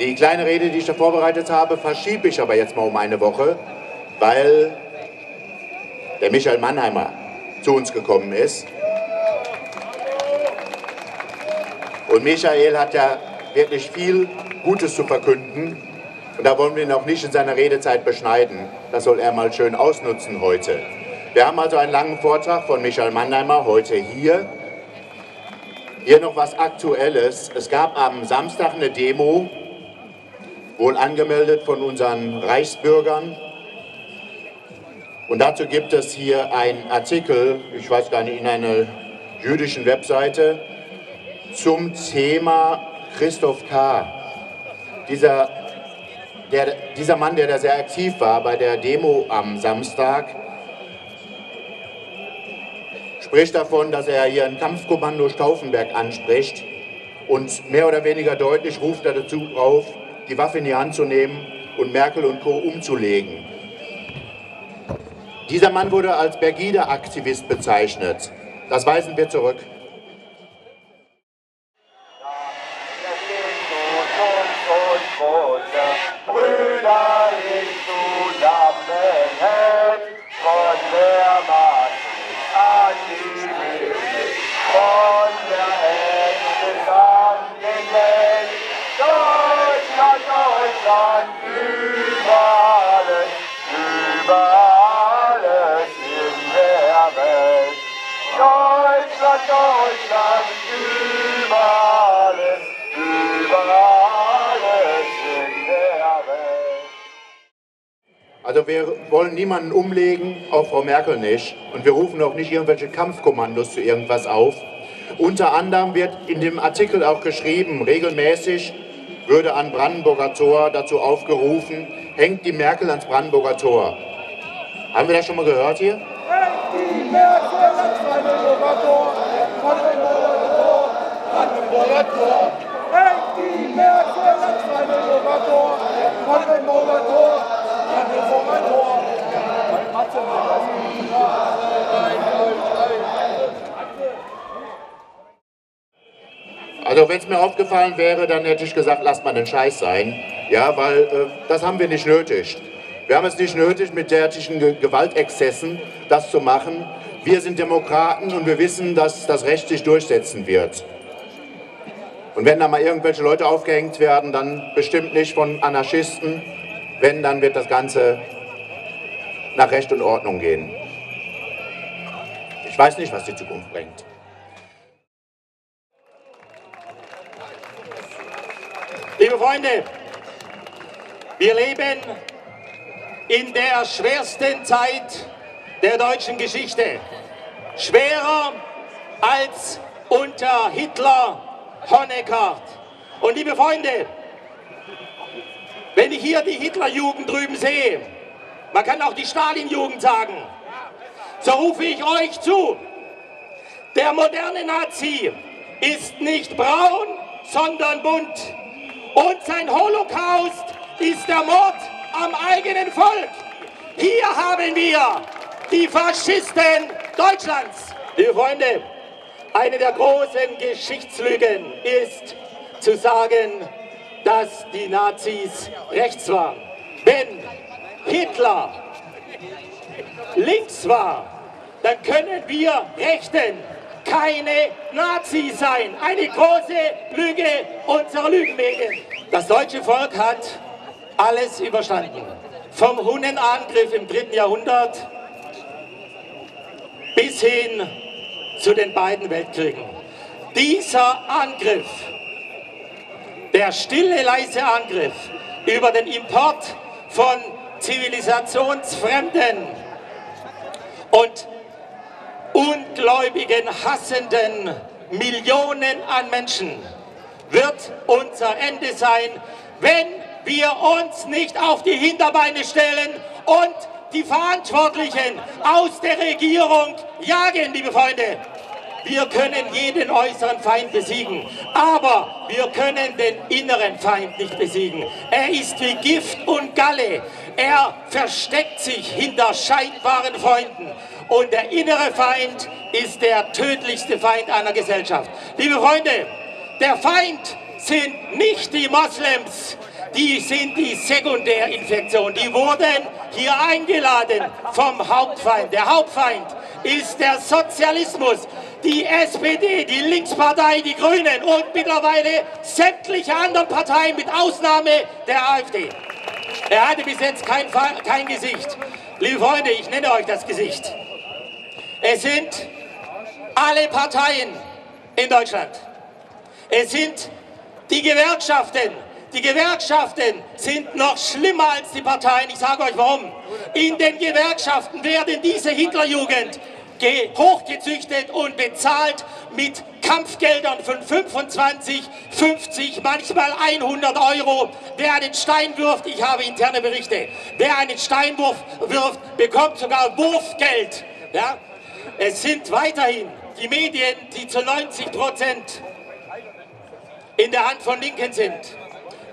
Die kleine Rede, die ich da vorbereitet habe, verschiebe ich aber jetzt mal um eine Woche, weil der Michael Mannheimer zu uns gekommen ist. Und Michael hat ja wirklich viel Gutes zu verkünden. Und da wollen wir ihn auch nicht in seiner Redezeit beschneiden. Das soll er mal schön ausnutzen heute. Wir haben also einen langen Vortrag von Michael Mannheimer heute hier. Hier noch was Aktuelles. Es gab am Samstag eine Demo, wohl angemeldet von unseren Reichsbürgern. Und dazu gibt es hier einen Artikel, ich weiß gar nicht, in einer jüdischen Webseite, zum Thema Christoph K. Dieser Mann, der da sehr aktiv war bei der Demo am Samstag, spricht davon, dass er hier ein Kampfkommando Stauffenberg anspricht und mehr oder weniger deutlich ruft er dazu auf, die Waffe in die Hand zu nehmen und Merkel und Co. umzulegen. Dieser Mann wurde als Pegida-Aktivist bezeichnet. Das weisen wir zurück. Deutschland, über alles in der Welt. Also wir wollen niemanden umlegen, auch Frau Merkel nicht. Und wir rufen auch nicht irgendwelche Kampfkommandos zu irgendwas auf. Unter anderem wird in dem Artikel auch geschrieben, regelmäßig würde an Brandenburger Tor dazu aufgerufen, hängt die Merkel ans Brandenburger Tor. Haben wir das schon mal gehört hier? Die Merkel ans Brandenburger Tor, Brandenburger Tor. Hey, die Merkel ans Brandenburger Tor, Brandenburger Tor, Brandenburger Tor. Also wenn es mir aufgefallen wäre, dann hätte ich gesagt, lasst mal den Scheiß sein. Ja, weil das haben wir nicht nötig. Wir haben es nicht nötig, mit derartigen Gewaltexzessen das zu machen. Wir sind Demokraten und wir wissen, dass das Recht sich durchsetzen wird. Und wenn da mal irgendwelche Leute aufgehängt werden, dann bestimmt nicht von Anarchisten. Wenn, dann wird das Ganze nach Recht und Ordnung gehen. Ich weiß nicht, was die Zukunft bringt. Liebe Freunde, wir leben in der schwersten Zeit der deutschen Geschichte. Schwerer als unter Hitler, Honecker. Und liebe Freunde, wenn ich hier die Hitlerjugend drüben sehe, man kann auch die Stalin-Jugend sagen, so rufe ich euch zu, der moderne Nazi ist nicht braun, sondern bunt. Und sein Holocaust ist der Mord am eigenen Volk. Hier haben wir die Faschisten Deutschlands. Liebe Freunde, eine der großen Geschichtslügen ist zu sagen, dass die Nazis rechts waren. Wenn Hitler links war, dann können wir Rechten keine Nazis sein. Eine große Lüge unserer Lügenwege. Das deutsche Volk hat alles überstanden. Vom Hunnenangriff im 3. Jahrhundert bis hin zu den beiden Weltkriegen. Dieser Angriff, der stille, leise Angriff über den Import von zivilisationsfremden und ungläubigen, hassenden Millionen an Menschen wird unser Ende sein, wenn wir uns nicht auf die Hinterbeine stellen und die Verantwortlichen aus der Regierung jagen, liebe Freunde. Wir können jeden äußeren Feind besiegen, aber wir können den inneren Feind nicht besiegen. Er ist wie Gift und Galle. Er versteckt sich hinter scheinbaren Freunden. Und der innere Feind ist der tödlichste Feind einer Gesellschaft. Liebe Freunde, der Feind sind nicht die Moslems, die sind die Sekundärinfektion. Die wurden hier eingeladen vom Hauptfeind. Der Hauptfeind ist der Sozialismus, die SPD, die Linkspartei, die Grünen und mittlerweile sämtliche anderen Parteien mit Ausnahme der AfD. Er hatte bis jetzt kein Gesicht. Liebe Freunde, ich nenne euch das Gesicht. Es sind alle Parteien in Deutschland. Es sind die Gewerkschaften. Die Gewerkschaften sind noch schlimmer als die Parteien. Ich sage euch warum. In den Gewerkschaften werden diese Hitlerjugend hochgezüchtet und bezahlt mit Kampfgeldern von 25, 50, manchmal 100 Euro. Wer einen Stein wirft, ich habe interne Berichte, wer einen Stein wirft, bekommt sogar Wurfgeld. Ja? Es sind weiterhin die Medien, die zu 90% in der Hand von Linken sind.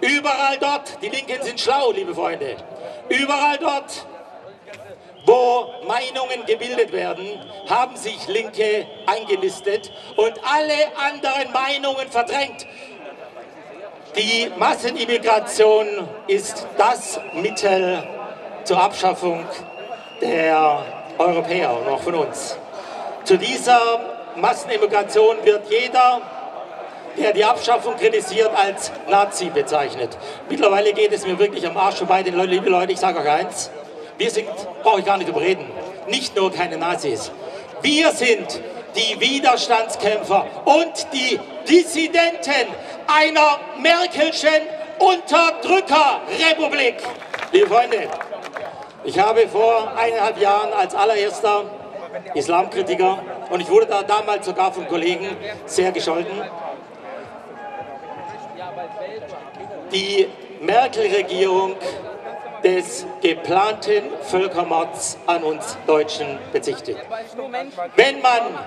Überall dort, die Linken sind schlau, liebe Freunde, überall dort, wo Meinungen gebildet werden, haben sich Linke eingenistet und alle anderen Meinungen verdrängt. Die Massenimmigration ist das Mittel zur Abschaffung der Europäer und auch von uns. Zu dieser Massenimmigration wird jeder, der die Abschaffung kritisiert, als Nazi bezeichnet. Mittlerweile geht es mir wirklich am Arsch vorbei, denn liebe Leute, ich sage euch eins, wir sind, brauche ich gar nicht überreden, nicht nur keine Nazis. Wir sind die Widerstandskämpfer und die Dissidenten einer Merkelschen Unterdrückerrepublik. Liebe Freunde, ich habe vor 1,5 Jahren als allererster Islamkritiker, und ich wurde da damals sogar von Kollegen sehr gescholten, die Merkel-Regierung des geplanten Völkermords an uns Deutschen bezichtigt. Wenn man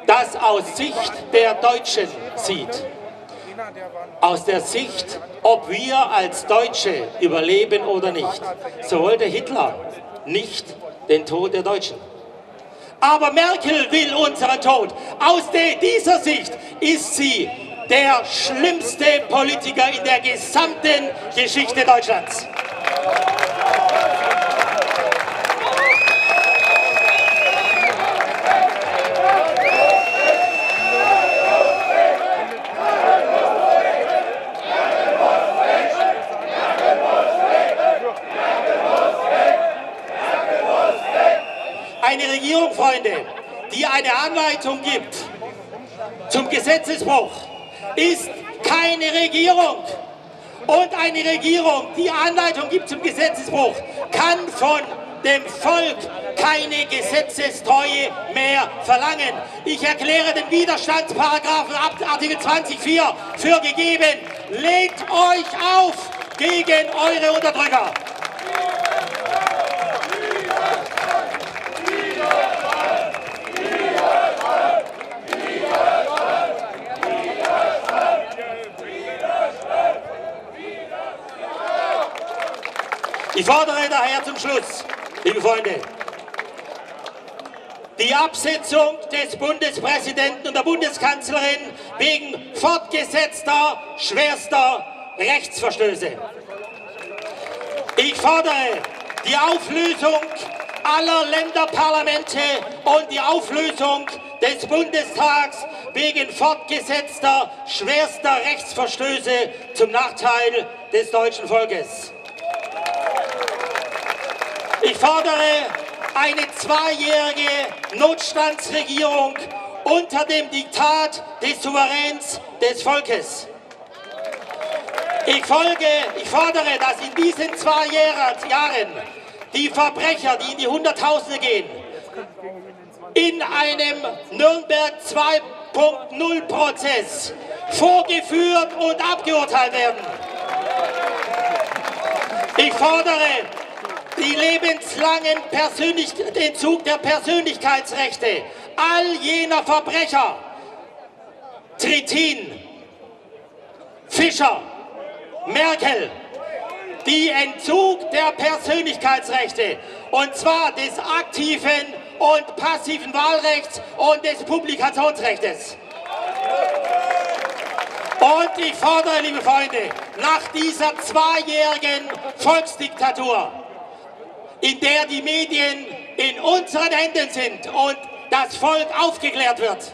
das aus Sicht der Deutschen sieht, aus der Sicht, ob wir als Deutsche überleben oder nicht, so wollte Hitler nicht den Tod der Deutschen. Aber Merkel will unseren Tod. Aus dieser Sicht ist sie der schlimmste Politiker in der gesamten Geschichte Deutschlands. Eine Regierung, Freunde, die eine Anleitung gibt zum Gesetzesbruch, ist keine Regierung. Und eine Regierung, die Anleitung gibt zum Gesetzesbruch, kann von dem Volk keine Gesetzestreue mehr verlangen. Ich erkläre den Widerstandsparagraphen ab Artikel 20.4 für gegeben. Lehnt euch auf gegen eure Unterdrücker. Ich fordere daher zum Schluss, liebe Freunde, die Absetzung des Bundespräsidenten und der Bundeskanzlerin wegen fortgesetzter, schwerster Rechtsverstöße. Ich fordere die Auflösung aller Länderparlamente und die Auflösung des Bundestags wegen fortgesetzter, schwerster Rechtsverstöße zum Nachteil des deutschen Volkes. Ich fordere eine 2-jährige Notstandsregierung unter dem Diktat des Souveräns des Volkes. Ich fordere, dass in diesen 2 Jahren die Verbrecher, die in die Hunderttausende gehen, in einem Nürnberg 2.0 Prozess vorgeführt und abgeurteilt werden. Ich fordere die lebenslangen Entzug der Persönlichkeitsrechte all jener Verbrecher, Trittin, Fischer, Merkel, die Entzug der Persönlichkeitsrechte, und zwar des aktiven und passiven Wahlrechts und des Publikationsrechts. Und ich fordere, liebe Freunde, nach dieser 2-jährigen Volksdiktatur, in der die Medien in unseren Händen sind und das Volk aufgeklärt wird,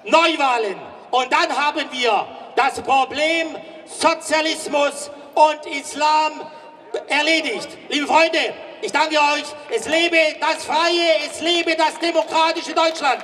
Neuwahlen. Und dann haben wir das Problem Sozialismus und Islam erledigt. Liebe Freunde, ich danke euch. Es lebe das freie, es lebe das demokratische Deutschland.